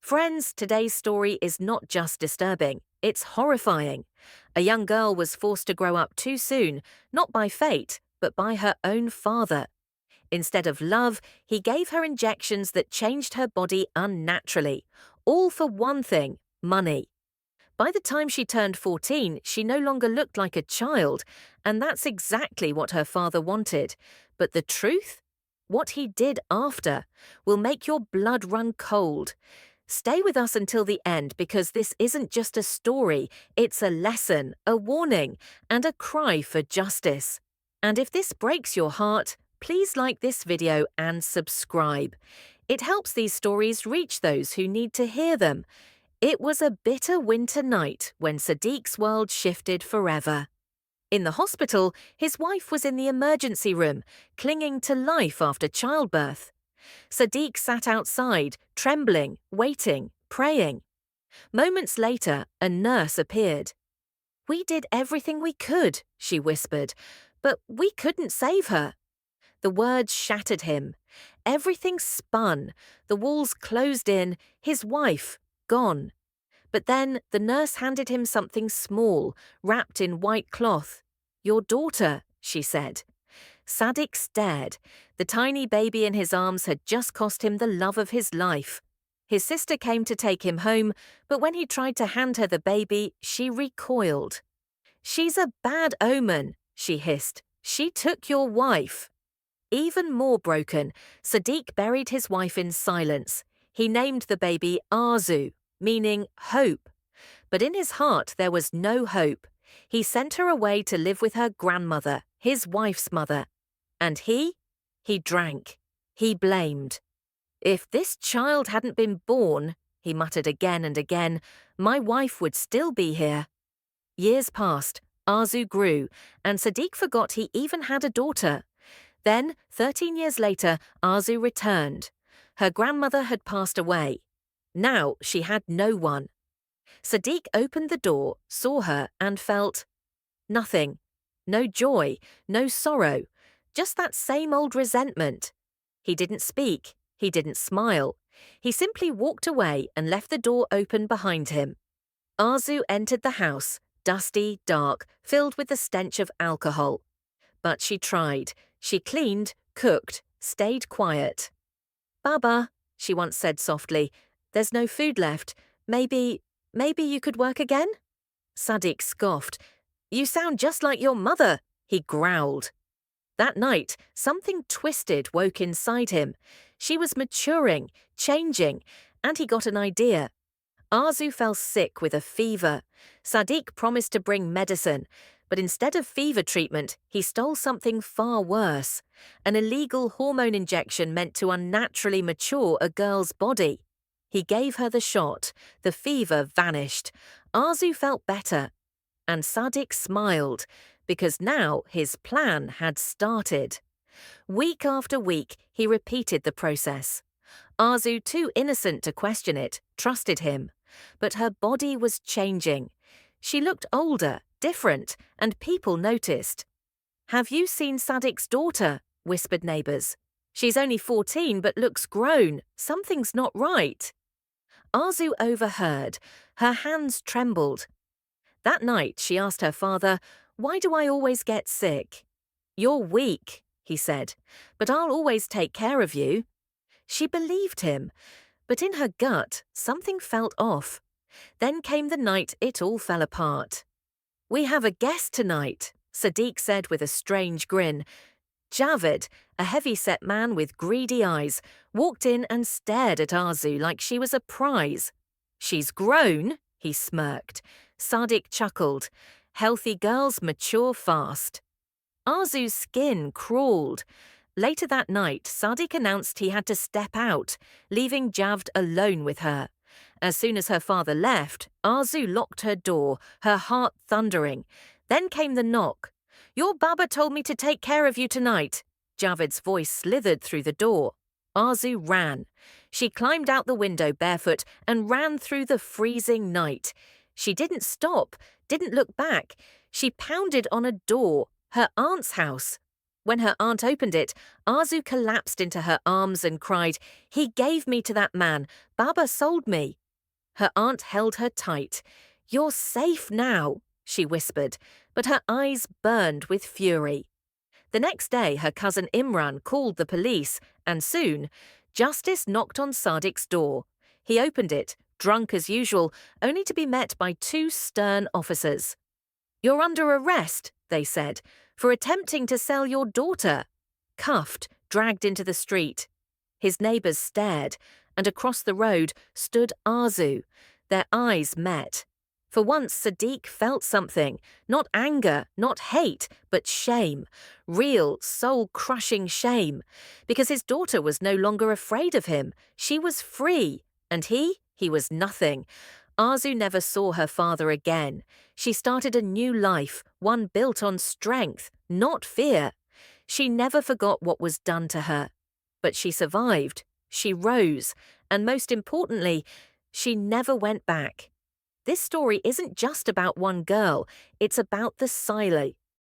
Friends, today's story is not just disturbing, it's horrifying. A young girl was forced to grow up too soon, not by fate, but by her own father. Instead of love, he gave her injections that changed her body unnaturally, all for one thing: money. By the time she turned 14, she no longer looked like a child, and that's exactly what her father wanted. But the truth? What he did after will make your blood run cold. Stay with us until the end because this isn't just a story, it's a lesson, a warning, and a cry for justice. And if this breaks your heart, please like this video and subscribe. It helps these stories reach those who need to hear them. It was a bitter winter night when Sadiq's world shifted forever. In the hospital, his wife was in the emergency room, clinging to life after childbirth. Sadiq sat outside, trembling, waiting, praying. Moments later, a nurse appeared. "We did everything we could," she whispered, "but we couldn't save her." The words shattered him. Everything spun. The walls closed in, his wife gone. But then the nurse handed him something small, wrapped in white cloth. "Your daughter," she said. Sadiq stared. The tiny baby in his arms had just cost him the love of his life. His sister came to take him home, but when he tried to hand her the baby, she recoiled. "She's a bad omen," she hissed. "She took your wife." Even more broken, Sadiq buried his wife in silence. He named the baby Arzu, meaning hope. But in his heart there was no hope. He sent her away to live with her grandmother, his wife's mother. And he drank. He blamed. "If this child hadn't been born," he muttered again and again, "my wife would still be here." Years passed, Arzu grew, and Sadiq forgot he even had a daughter. Then, 13 years later, Arzu returned. Her grandmother had passed away. Now she had no one. Sadiq opened the door, saw her, and felt nothing. No joy, no sorrow, just that same old resentment. He didn't speak, he didn't smile. He simply walked away and left the door open behind him. Arzu entered the house, dusty, dark, filled with the stench of alcohol. But she tried. She cleaned, cooked, stayed quiet. "Baba," she once said softly, "there's no food left. Maybe you could work again?" Sadiq scoffed. "You sound just like your mother," he growled. That night, something twisted woke inside him. She was maturing, changing, and he got an idea. Arzu fell sick with a fever. Sadiq promised to bring medicine, but instead of fever treatment, he stole something far worse: an illegal hormone injection meant to unnaturally mature a girl's body. He gave her the shot. The fever vanished. Arzu felt better. And Sadiq smiled, because now his plan had started. Week after week, he repeated the process. Arzu, too innocent to question it, trusted him. But her body was changing. She looked older, different, and people noticed. "Have you seen Sadiq's daughter?" whispered neighbors. "She's only 14 but looks grown. Something's not right." Arzu overheard. Her hands trembled. That night, she asked her father, "Why do I always get sick?" "You're weak," he said, "but I'll always take care of you." She believed him, but in her gut, something felt off. Then came the night it all fell apart. "We have a guest tonight," Sadiq said with a strange grin. Javed, a heavy-set man with greedy eyes, walked in and stared at Arzu like she was a prize. "She's grown," he smirked. Sadiq chuckled. "Healthy girls mature fast." Arzu's skin crawled. Later that night, Sadiq announced he had to step out, leaving Javed alone with her. As soon as her father left, Arzu locked her door, her heart thundering. Then came the knock. "Your Baba told me to take care of you tonight." Javed's voice slithered through the door. Arzu ran. She climbed out the window barefoot and ran through the freezing night. She didn't stop, didn't look back. She pounded on a door, her aunt's house. When her aunt opened it, Arzu collapsed into her arms and cried, "He gave me to that man. Baba sold me." Her aunt held her tight. "You're safe now," she whispered, but her eyes burned with fury. The next day, her cousin Imran called the police, and soon, justice knocked on Sadiq's door. He opened it, drunk as usual, only to be met by two stern officers. "You're under arrest," they said, "for attempting to sell your daughter." Cuffed, dragged into the street. His neighbours stared, and across the road stood Arzu. Their eyes met. For once, Sadiq felt something. Not anger, not hate, but shame. Real, soul-crushing shame. Because his daughter was no longer afraid of him. She was free. And he was nothing. Arzu never saw her father again. She started a new life, one built on strength, not fear. She never forgot what was done to her. But she survived. She rose. And most importantly, she never went back. This story isn't just about one girl, it's about the silo,